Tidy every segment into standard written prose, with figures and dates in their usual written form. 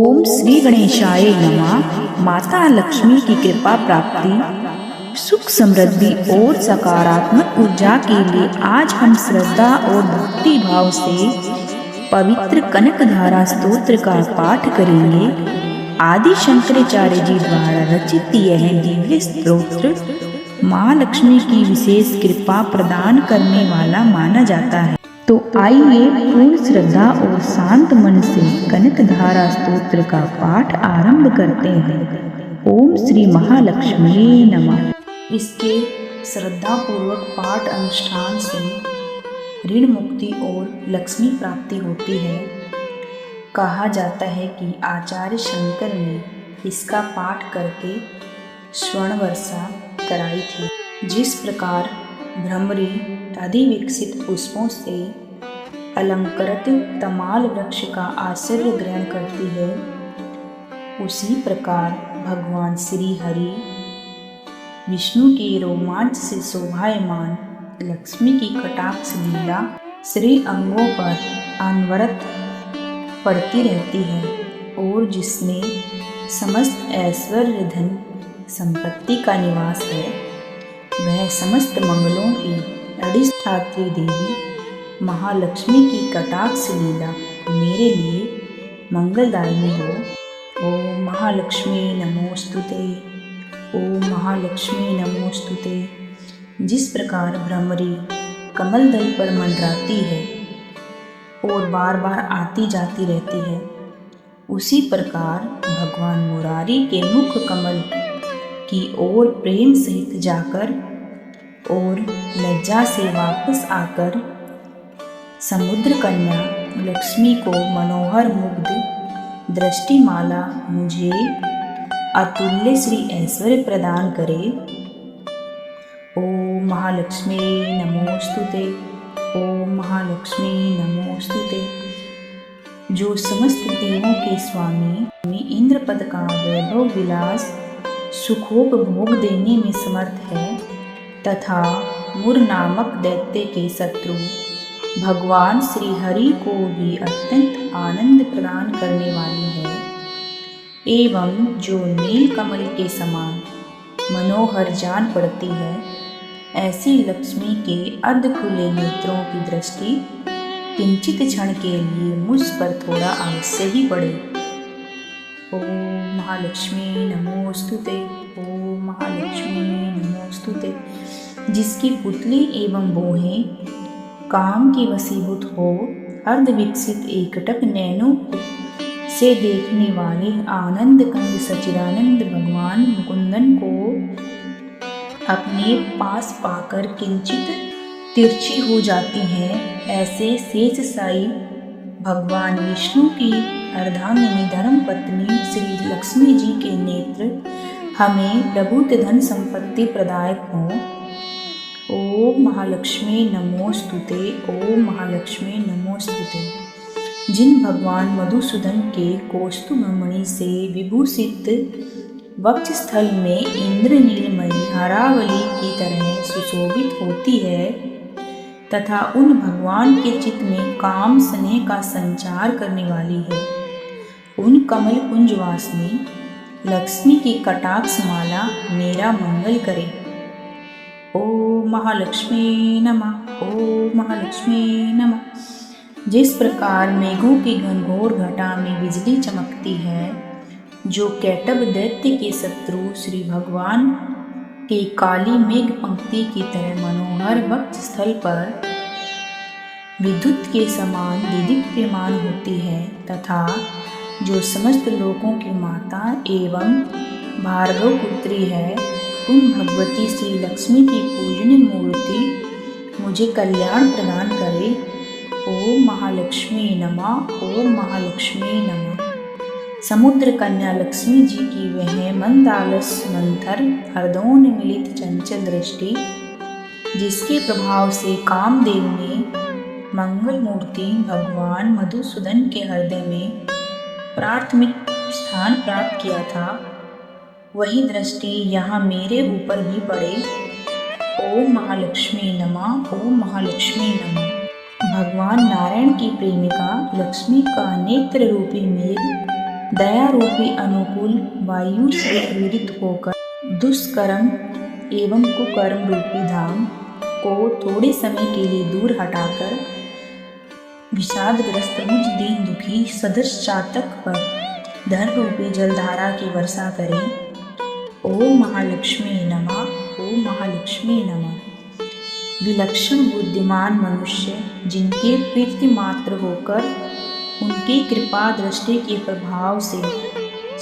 ओम श्री गणेशाय नमः। माता लक्ष्मी की कृपा प्राप्ति, सुख समृद्धि और सकारात्मक ऊर्जा के लिए आज हम श्रद्धा और भक्ति भाव से पवित्र कनकधारा स्तोत्र का पाठ करेंगे। आदि शंकराचार्य जी द्वारा रचित यह दिव्य स्तोत्र माँ लक्ष्मी की विशेष कृपा प्रदान करने वाला माना जाता है। तो आइए पूर्ण श्रद्धा और शांत मन से कनकधारा स्तोत्र का पाठ आरंभ करते हैं। ओम श्री महालक्ष्मी नमः। इसके श्रद्धा पूर्वक पाठ अनुष्ठान से ऋण मुक्ति और लक्ष्मी प्राप्ति होती है। कहा जाता है कि आचार्य शंकर ने इसका पाठ करके स्वर्ण वर्षा कराई थी। जिस प्रकार भ्रमरी आदि विकसित पुष्पों से अलंकृत तमाल वृक्ष का आश्रय ग्रहण करती है, उसी प्रकार भगवान श्री हरि विष्णु के रोमांच से शोभायमान लक्ष्मी की कटाक्ष लीला श्री अंगों पर अनवरत पड़ती रहती है, और जिसमें समस्त ऐश्वर्य धन संपत्ति का निवास है, वह समस्त मंगलों की अधिष्ठात्री देवी महालक्ष्मी की कटाक्ष लीला मेरे लिए मंगलदायिनी हो। ओम महालक्ष्मी नमोस्तुते, ओम महालक्ष्मी नमोस्तुते। जिस प्रकार भ्रमरी कमल दल पर मंडराती है और बार बार आती जाती रहती है, उसी प्रकार भगवान मुरारी के मुख कमल की ओर प्रेम सहित जाकर और लज्जा से वापस आकर समुद्र कन्या लक्ष्मी को मनोहर मुग्ध दृष्टिमाला मुझे अतुल्य श्री ऐश्वर्य प्रदान करे। ओम महालक्ष्मी नमोस्तुते, ओम महालक्ष्मी नमोस्तुते। जो समस्त देवों के स्वामी इंद्रपद का वैभव विलास सुखोपभोग देने में समर्थ है, तथा मुर नामक दैत्य के शत्रु भगवान श्री हरि को भी अत्यंत आनंद प्रदान करने वाली है, एवं जो नील कमल के समान मनोहर जान पड़ती है, ऐसी लक्ष्मी के अर्ध खुले नेत्रों की दृष्टि किंचित क्षण के लिए मुझ पर थोड़ा अवश्य ही पड़े। ओम महालक्ष्मी नमोस्तुते, ओम महालक्ष्मी नमोस्तुते। जिसकी पुतली एवं बोहें काम की वशीभूत हो, अर्ध विकसित एकटक नैनों से देखने वाले आनंद कंद सचिदानंद भगवान मुकुंदन को अपने पास पाकर किंचित तिरछी हो जाती है, ऐसे शेष साई भगवान विष्णु की अर्धांगिनी धर्म पत्नी श्री लक्ष्मी जी के नेत्र हमें प्रभुत धन संपत्ति प्रदायक हों। ओम महालक्ष्मी नमोस्तुते, ओम महालक्ष्मी नमोस्तुते। जिन भगवान मधुसूदन के कौस्तुभमणि से विभूषित वक्षस्थल में इंद्र नीलमयी हरावली की तरह सुशोभित होती है, तथा उन भगवान के चित्त में काम स्नेह का संचार करने वाली है, उन कमल कुंजवासिनी लक्ष्मी की कटाक्ष माला मेरा मंगल करे। ओम महालक्ष्मी नमः, ओम महालक्ष्मी नमः। जिस प्रकार मेघों की घनघोर घटा में बिजली चमकती है, जो कैटब दैत्य के शत्रु श्री भगवान के काली मेघ पंक्ति की तरह मनोहर वक्ष स्थल पर विद्युत के समान दीदीप्यमान होती है, तथा जो समस्त लोकों की माता एवं भार्गव पुत्री है, उन भगवती श्री लक्ष्मी की पूजनीय मूर्ति मुझे कल्याण प्रदान करे। ओम महालक्ष्मी नमः, ओम महालक्ष्मी नमः। समुद्र कन्या लक्ष्मी जी की वह मंदालस मंथर हरदोन मिलित चंचल दृष्टि, जिसके प्रभाव से कामदेव ने मंगल मूर्ति भगवान मधुसूदन के हृदय में प्राथमिक स्थान प्राप्त किया था, वही दृष्टि यहाँ मेरे ऊपर भी पड़े। ओम महालक्ष्मी नमः, ओम महालक्ष्मी नमः। भगवान नारायण की प्रेमिका लक्ष्मी का नेत्र रूपी मेघ दया रूपी अनुकूल वायु से प्रेरित होकर दुष्कर्म एवं कुकर्म रूपी धाम को थोड़े समय के लिए दूर हटाकर विषादग्रस्त मुझ दीन दुखी सदृश चातक पर धन रूपी जलधारा की वर्षा करें। ओम महालक्ष्मी नमः। ओम महालक्ष्मी नमः। विलक्षण बुद्धिमान मनुष्य जिनके प्रीति मात्र होकर उनकी कृपा दृष्टि के प्रभाव से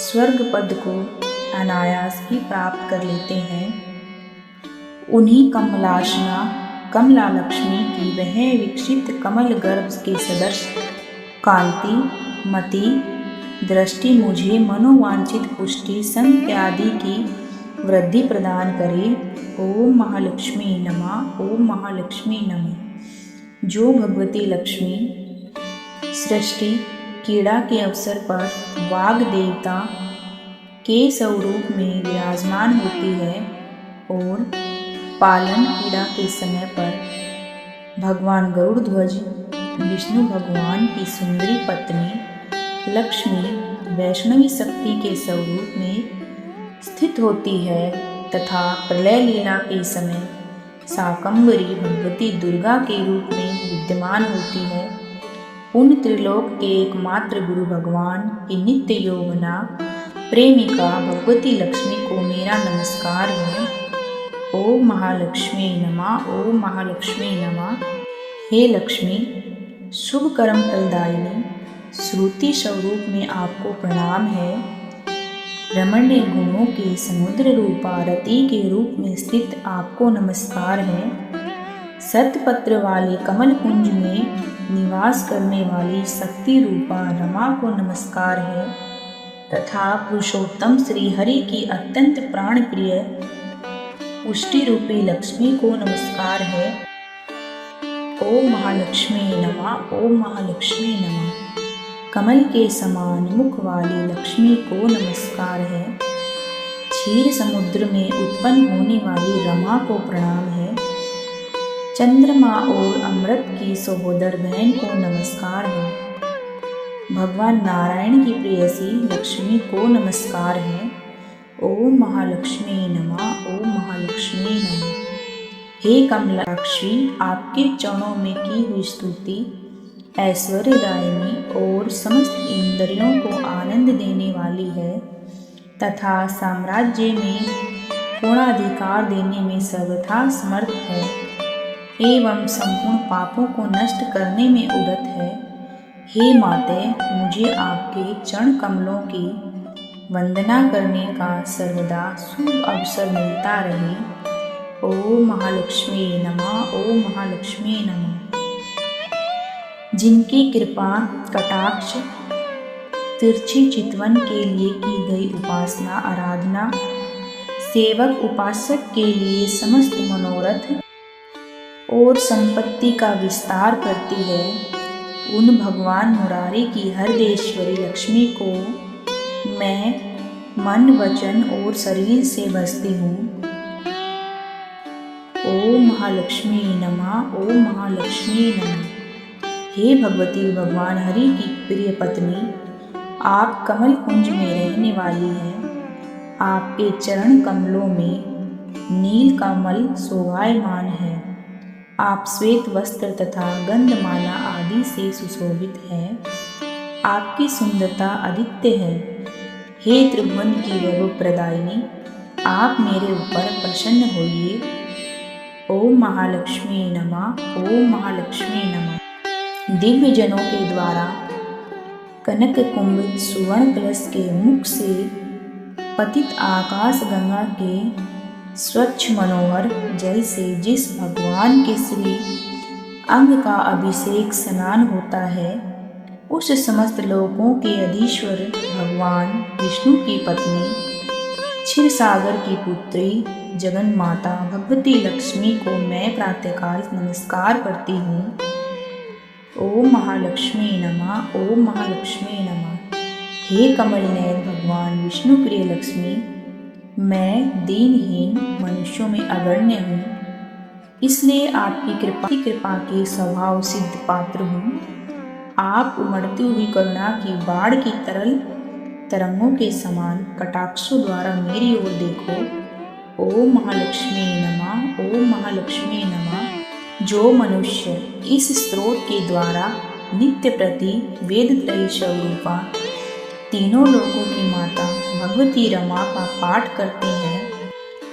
स्वर्ग पद को अनायास ही प्राप्त कर लेते हैं, उन्हीं कमला लक्ष्मी की वह विकसित कमल गर्भ के सदृश कांति मति दृष्टि मुझे मनोवांछित पुष्टि संग आदि की वृद्धि प्रदान करे। ओम महालक्ष्मी नमः। ओम महालक्ष्मी नमः। जो भगवती लक्ष्मी सृष्टि क्रीड़ा के अवसर पर वाग देवता के स्वरूप में विराजमान होती है और पालन क्रीड़ा के समय पर भगवान गरुड़ ध्वज विष्णु भगवान की सुंदरी पत्नी लक्ष्मी वैष्णवी शक्ति के स्वरूप में स्थित होती है तथा प्रलय लीला के समय शाकंभरी भगवती दुर्गा के रूप में विद्यमान होती है। उन त्रिलोक के एकमात्र गुरु भगवान की नित्य यौवना प्रेमिका भगवती लक्ष्मी को मेरा नमस्कार है। ओम महालक्ष्मी नमः। ओम महालक्ष्मी नमः। हे लक्ष्मी, शुभ कर्म फलदायिनी श्रुति स्वरूप में आपको प्रणाम है। रमणीय गुणों के समुद्र रूपा रति के रूप में स्थित आपको नमस्कार है। सतपत्र वाले कमल कुंज में निवास करने वाली शक्ति रूपा रमा को नमस्कार है तथा पुरुषोत्तम श्री हरि की अत्यंत प्राण प्रिय पुष्टि रूपी लक्ष्मी को नमस्कार है। ओम महालक्ष्मी नमः। ओम महालक्ष्मी नमः। कमल के समान मुख वाली लक्ष्मी को नमस्कार है। क्षीर समुद्र में उत्पन्न होने वाली रमा को प्रणाम है। चंद्रमा और अमृत की सहोदर बहन को नमस्कार है। भगवान नारायण की प्रेयसी लक्ष्मी को नमस्कार है। ओम महालक्ष्मी नमः। ओम महालक्ष्मी नमः। हे कमलाक्षी, आपके चरणों में की हुई स्तुति ऐश्वर्यदायिनी और समस्त इंद्रियों को आनंद देने वाली है तथा साम्राज्य में पूर्णाधिकार देने में सर्वथा समर्थ है एवं संपूर्ण पापों को नष्ट करने में उदत है। हे माते, मुझे आपके चरण कमलों की वंदना करने का सर्वदा शुभ अवसर मिलता रहे। ओम महालक्ष्मी नमः। ओम महालक्ष्मी नमः। जिनकी कृपा कटाक्ष तिरछी चितवन के लिए की गई उपासना आराधना सेवक उपासक के लिए समस्त मनोरथ और संपत्ति का विस्तार करती है, उन भगवान मुरारी की हरदेश्वरी लक्ष्मी को मैं मन वचन और शरीर से बसती हूँ। ओम महालक्ष्मी नमः। ओम महालक्ष्मी नमः। हे भगवती भगवान हरि की प्रिय पत्नी, आप कमल कुंज में रहने वाली हैं। आपके चरण कमलों में नील कमल शोभायमान है। आप श्वेत वस्त्र तथा गंधमाला आदि से सुशोभित हैं। आपकी सुंदरता अद्वितीय है। हे त्रिभुवन की वैभव प्रदायिनी, आप मेरे ऊपर प्रसन्न होइए। ओम महालक्ष्मी नमः। ओम महालक्ष्मी नमः। दिव्य जनों के द्वारा कनक कुंभ सुवर्ण कलश के मुख से पतित आकाश गंगा के स्वच्छ मनोहर जल से जिस भगवान के श्री अंग का अभिषेक स्नान होता है, उस समस्त लोकों के अधीश्वर भगवान विष्णु की पत्नी क्षीर सागर की पुत्री जगन माता भगवती लक्ष्मी को मैं प्रातःकाल नमस्कार करती हूँ। ओम महालक्ष्मी नमः। ओम महालक्ष्मी नमः। हे कमल नयन भगवान विष्णु प्रिय लक्ष्मी, मैं दीनहीन मनुष्यों में अग्रण्य हूँ, इसलिए आपकी कृपा के स्वभाव सिद्ध पात्र हूँ। आप उमड़ती हुई करुणा की बाढ़ की तरल तरंगों के समान कटाक्षों द्वारा मेरी ओर देखो। ओम महालक्ष्मी नमः, ओम महालक्ष्मी नमः। जो मनुष्य इस स्त्रोत के द्वारा नित्य प्रति वेदत्रयी स्वरूपा तीनों लोकों की माता भगवती रमा का पाठ करते हैं,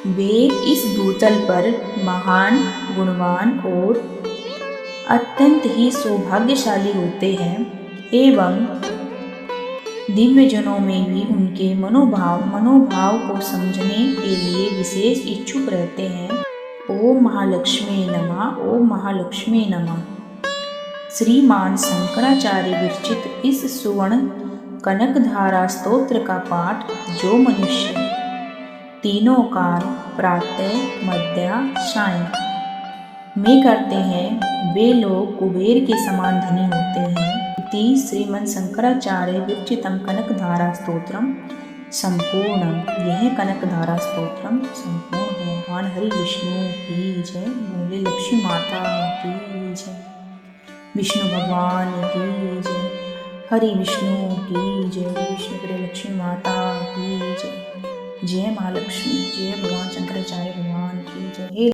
वे इस भूतल पर महान, गुणवान और अत्यंत ही सौभाग्यशाली होते हैं एवं दिव्यजनों में भी उनके मनोभाव को समझने के लिए विशेष इच्छुक रहते हैं। ओम महालक्ष्मी नमः, ओम महालक्ष्मी नमः। श्रीमान शंकराचार्य विरचित इस सुवर्ण कनकधारा स्तोत्र का पाठ जो मनुष्य तीनों काल प्रातः, मध्या, सायं में करते हैं, वे लोग कुबेर के समान धनी होते हैं। इति श्रीमद् शंकराचार्य विरचितम कनकधारा स्तोत्रम संपूर्णम। यह कनकधारा स्तोत्रम संपूर्ण है। भगवान हरि विष्णु की जय, बोले लक्ष्मी माता की जय, विष्णु भगवान की जय, हरि विष्णु की जय, विष्णु प्रिय लक्ष्मी माता की जय, जय महालक्ष्मी, जय भगवान शंकराचार्य भगवान की जय।